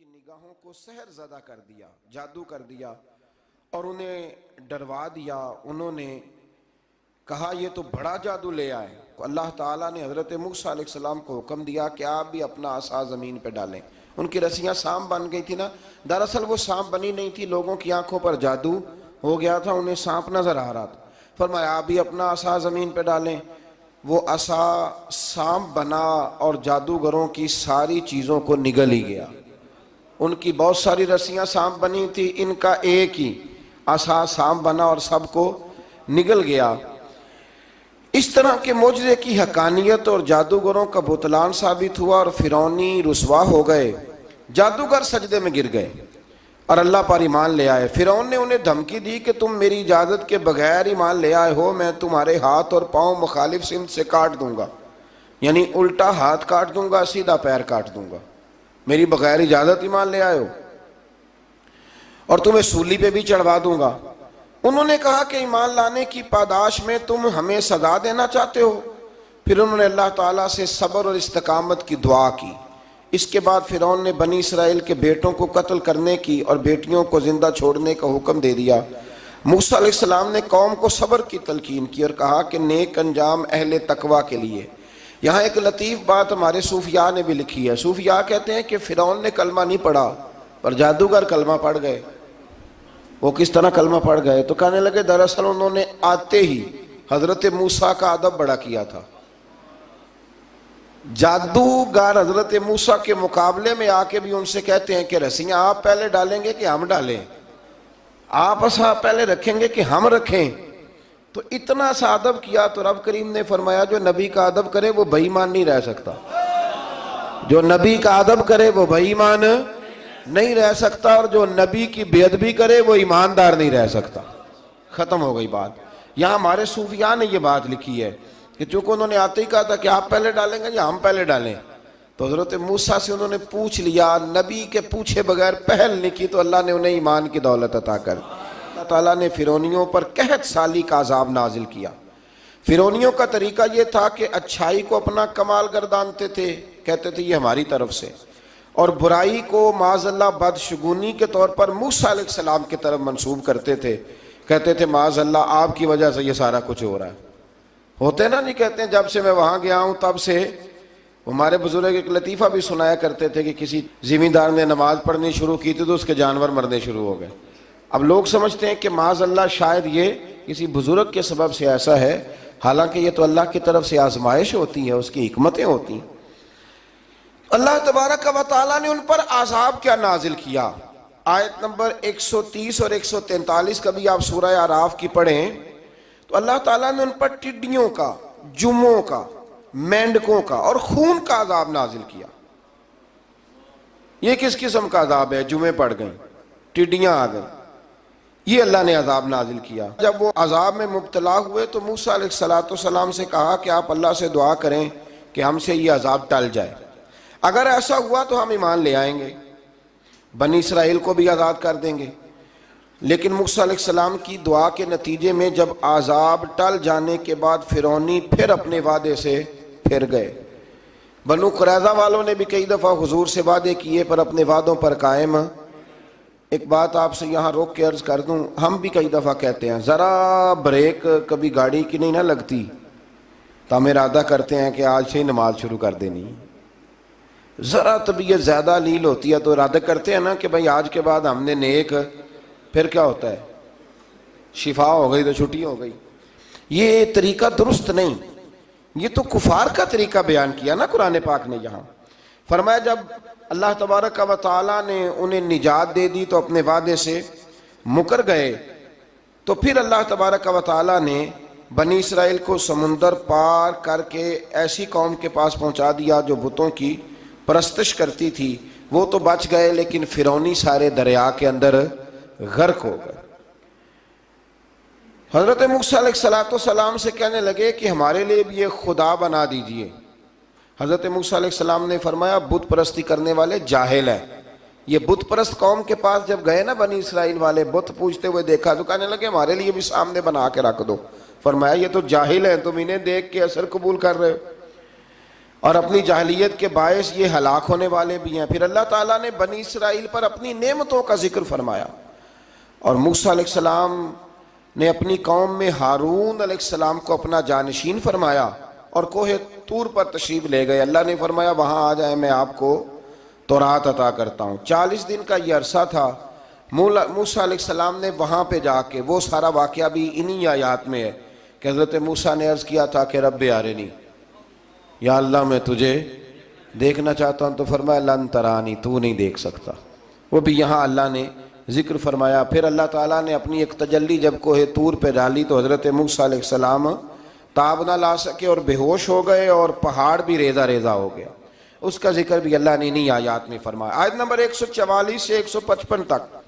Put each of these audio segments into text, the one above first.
کی نگاہوں کو سحر زدہ کر دیا، جادو کر دیا اور انہیں ڈروا دیا۔ انہوں نے کہا یہ تو بڑا جادو لے آئے۔ اللہ تعالیٰ نے حضرت موسیٰ علیہ السلام کو حکم دیا کہ آپ بھی اپنا عصا زمین پہ ڈالیں۔ ان کی رسیاں سانپ بن گئی تھی نا، دراصل وہ سانپ بنی نہیں تھی، لوگوں کی آنکھوں پر جادو ہو گیا تھا، انہیں سانپ نظر آ رہا تھا۔ فرمایا آپ بھی اپنا عصا زمین پہ ڈالیں۔ وہ عصا سانپ بنا اور جادوگروں کی ساری چیزوں کو نگل ہی گیا۔ ان کی بہت ساری رسیاں سانپ بنی تھی، ان کا ایک ہی عصا سانپ بنا اور سب کو نگل گیا۔ اس طرح کے معجزے کی حقانیت اور جادوگروں کا بطلان ثابت ہوا اور فرعونی رسوا ہو گئے۔ جادوگر سجدے میں گر گئے اور اللہ پر ایمان لے آئے۔ فرعون نے انہیں دھمکی دی کہ تم میری اجازت کے بغیر ایمان لے آئے ہو، میں تمہارے ہاتھ اور پاؤں مخالف سمت سے کاٹ دوں گا، یعنی الٹا ہاتھ کاٹ دوں گا، سیدھا پیر کاٹ دوں گا، میری بغیر اجازت ایمان لے آئے ہو، اور تمہیں سولی پہ بھی چڑھوا دوں گا۔ انہوں نے کہا کہ ایمان لانے کی پاداش میں تم ہمیں سزا دینا چاہتے ہو؟ پھر انہوں نے اللہ تعالیٰ سے صبر اور استقامت کی دعا کی۔ اس کے بعد فرعون نے بنی اسرائیل کے بیٹوں کو قتل کرنے کی اور بیٹیوں کو زندہ چھوڑنے کا حکم دے دیا۔ موسیٰ علیہ السلام نے قوم کو صبر کی تلقین کی اور کہا کہ نیک انجام اہل تقویٰ کے لیے۔ یہاں ایک لطیف بات ہمارے صوفیاء نے بھی لکھی ہے۔ صوفیاء کہتے ہیں کہ فرعون نے کلمہ نہیں پڑھا پر جادوگر کلمہ پڑھ گئے۔ وہ کس طرح کلمہ پڑھ گئے؟ تو کہنے لگے دراصل انہوں نے آتے ہی حضرت موسیٰ کا ادب بڑا کیا تھا۔ جادوگر حضرت موسیٰ کے مقابلے میں آ کے بھی ان سے کہتے ہیں کہ رسیاں آپ پہلے ڈالیں گے کہ ہم ڈالیں؟ آپ عصا پہلے رکھیں گے کہ ہم رکھیں؟ تو اتنا سا ادب کیا تو رب کریم نے فرمایا جو نبی کا ادب کرے وہ بے ایمان نہیں رہ سکتا، جو نبی کا ادب کرے وہ بے ایمان نہیں رہ سکتا، اور جو نبی کی بے ادبی کرے وہ ایماندار نہیں رہ سکتا۔ ختم ہو گئی بات۔ یہاں ہمارے صوفیاء نے یہ بات لکھی ہے کہ چونکہ انہوں نے آتے ہی کہا تھا کہ آپ پہلے ڈالیں گے یا ہم پہلے ڈالیں، تو حضرت موسیٰ سے انہوں نے پوچھ لیا، نبی کے پوچھے بغیر پہل نہیں کی، تو اللہ نے انہیں ایمان کی دولت عطا کر۔ اللہ تعالیٰ نے فرعونیوں پر قحط سالی کا عذاب نازل کیا۔ فرعونیوں کا طریقہ یہ تھا کہ اچھائی کو اپنا کمال گردانتے تھے، کہتے تھے یہ ہماری طرف سے، اور برائی کو معاذ اللہ بدشگونی کے طور پر موسیٰ علیہ السلام کی طرف منسوب کرتے تھے، کہتے تھے معاذ اللہ آپ کی وجہ سے یہ سارا کچھ ہو رہا ہے۔ ہوتے نا نہیں کہتے ہیں جب سے میں وہاں گیا ہوں تب سے، ہمارے بزرگ ایک لطیفہ بھی سنایا کرتے تھے کہ کسی زمیندار نے نماز پڑھنی شروع کی تھی تو اس کے جانور مرنے شروع ہو گئے۔ اب لوگ سمجھتے ہیں کہ معاذ اللہ شاید یہ کسی بزرگ کے سبب سے ایسا ہے، حالانکہ یہ تو اللہ کی طرف سے آزمائش ہوتی ہے، اس کی حکمتیں ہوتی ہیں۔ اللہ تبارک و تعالیٰ نے ان پر عذاب کیا نازل کیا؟ آیت نمبر 130 اور 143 کبھی آپ سورہ اعراف کی پڑھیں تو اللہ تعالیٰ نے ان پر ٹڈیوں کا، جموں کا، مینڈکوں کا اور خون کا عذاب نازل کیا۔ یہ کس قسم کا عذاب ہے؟ جمعیں پڑ گئیں، ٹڈیاں آ گئیں، یہ اللہ نے عذاب نازل کیا۔ جب وہ عذاب میں مبتلا ہوئے تو موسیٰ علیہ السلام سے کہا کہ آپ اللہ سے دعا کریں کہ ہم سے یہ عذاب ٹل جائے، اگر ایسا ہوا تو ہم ایمان لے آئیں گے، بنی اسرائیل کو بھی آزاد کر دیں گے۔ لیکن موسیٰ علیہ السلام کی دعا کے نتیجے میں جب عذاب ٹل جانے کے بعد فرعونی پھر اپنے وعدے سے پھر گئے۔ بنو قریظہ والوں نے بھی کئی دفعہ حضور سے وعدے کیے پر اپنے وعدوں پر قائم۔ ایک بات آپ سے یہاں روک کے عرض کر دوں، ہم بھی کئی دفعہ کہتے ہیں ذرا بریک کبھی گاڑی کی نہیں نہ لگتی تو ہم ارادہ کرتے ہیں کہ آج سے ہی نماز شروع کر دینی، ذرا طبیعت زیادہ لیل ہوتی ہے تو ارادہ کرتے ہیں نا کہ بھائی آج کے بعد ہم نے نیک، پھر کیا ہوتا ہے؟ شفا ہو گئی تو چھٹی ہو گئی۔ یہ طریقہ درست نہیں، یہ تو کفار کا طریقہ بیان کیا نا قرآن پاک نے۔ یہاں فرمایا جب اللہ تبارک و تعالیٰ نے انہیں نجات دے دی تو اپنے وعدے سے مکر گئے، تو پھر اللہ تبارک و تعالیٰ نے بنی اسرائیل کو سمندر پار کر کے ایسی قوم کے پاس پہنچا دیا جو بتوں کی پرستش کرتی تھی۔ وہ تو بچ گئے لیکن فرعونی سارے دریا کے اندر غرق ہو گئے۔ حضرت موسیٰ علیہ السلام سے کہنے لگے کہ ہمارے لیے بھی یہ خدا بنا دیجئے۔ حضرت موسیٰ علیہ السلام نے فرمایا بت پرستی کرنے والے جاہل ہیں۔ یہ بت پرست قوم کے پاس جب گئے نا بنی اسرائیل والے، بت پوجتے ہوئے دیکھا تو کہنے لگے ہمارے لیے بھی سامنے بنا کے رکھ دو۔ فرمایا یہ تو جاہل ہیں، تم انہیں دیکھ کے اثر قبول کر رہے ہو۔ اور اپنی جاہلیت کے باعث یہ ہلاک ہونے والے بھی ہیں۔ پھر اللہ تعالیٰ نے بنی اسرائیل پر اپنی نعمتوں کا ذکر فرمایا، اور موسیٰ علیہ السلام نے اپنی قوم میں ہارون علیہ السلام کو اپنا جانشین فرمایا اور کوہ طور پر تشریف لے گئے۔ اللہ نے فرمایا وہاں آ جائیں، میں آپ کو تورات عطا کرتا ہوں۔ 40 دن کا یہ عرصہ تھا۔ موسیٰ علیہ السلام نے وہاں پہ جا کے، وہ سارا واقعہ بھی انہی آیات میں ہے کہ حضرت موسیٰ نے عرض کیا تھا کہ رب ارنی، یا اللہ میں تجھے دیکھنا چاہتا ہوں، تو فرمایا لن ترانی، تو نہیں دیکھ سکتا۔ وہ بھی یہاں اللہ نے ذکر فرمایا۔ پھر اللہ تعالیٰ نے اپنی ایک تجلی جب کوہ طور پہ ڈالی تو حضرت موسیٰ علیہ السلام تاب نہ لا سکے اور بے ہوش ہو گئے، اور پہاڑ بھی ریزہ ریزہ ہو گیا۔ اس کا ذکر بھی اللہ نے انہی آیات میں فرمایا۔ آیت نمبر 144 سے 155 تک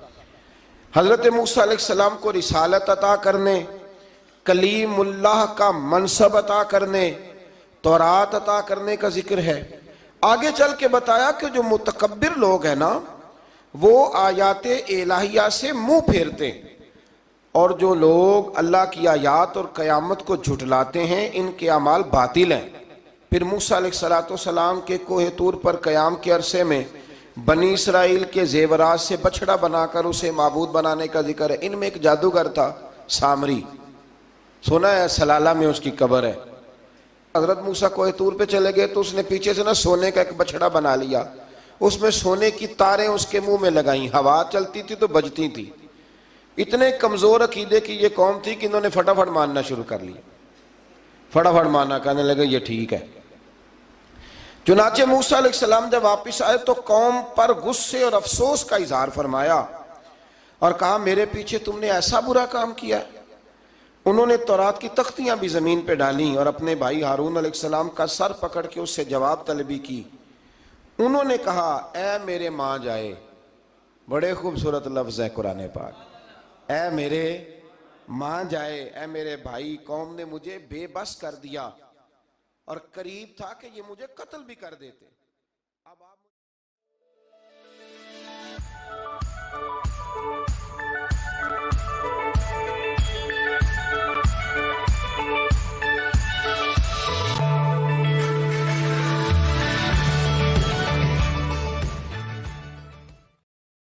حضرت موسیٰ علیہ السلام کو رسالت عطا کرنے، کلیم اللہ کا منصب عطا کرنے، تورات عطا کرنے کا ذکر ہے۔ آگے چل کے بتایا کہ جو متکبر لوگ ہیں نا، وہ آیات الہیہ سے منہ پھیرتے ہیں، اور جو لوگ اللہ کی آیات اور قیامت کو جھٹلاتے ہیں ان کے اعمال باطل ہیں۔ پھر موسیٰ علیہ السلام کے کوہ طور پر قیام کے عرصے میں بنی اسرائیل کے زیورات سے بچڑا بنا کر اسے معبود بنانے کا ذکر ہے۔ ان میں ایک جادوگر تھا سامری، سنا ہے سلالہ میں اس کی قبر ہے۔ حضرت موسیٰ کوہ طور پہ چلے گئے تو اس نے پیچھے سے نا سونے کا ایک بچڑا بنا لیا، اس میں سونے کی تاریں اس کے منہ میں لگائیں، ہوا چلتی تھی تو بجتی تھی۔ اتنے کمزور عقیدے کی یہ قوم تھی کہ انہوں نے فٹافٹ ماننا شروع کر لیا، فٹافٹ ماننا، کہنے لگے یہ ٹھیک ہے۔ چنانچہ موسیٰ علیہ السلام جب واپس آئے تو قوم پر غصے اور افسوس کا اظہار فرمایا اور کہا میرے پیچھے تم نے ایسا برا کام کیا ہے۔ انہوں نے تورات کی تختیاں بھی زمین پہ ڈالیں اور اپنے بھائی ہارون علیہ السلام کا سر پکڑ کے اس سے جواب طلبی کی۔ انہوں نے کہا اے میرے ماں جائے، بڑے خوبصورت لفظ ہے قرآن پاک، اے میرے ماں جائے، اے میرے بھائی، قوم نے مجھے بے بس کر دیا اور قریب تھا کہ یہ مجھے قتل بھی کر دیتے۔ اب آپ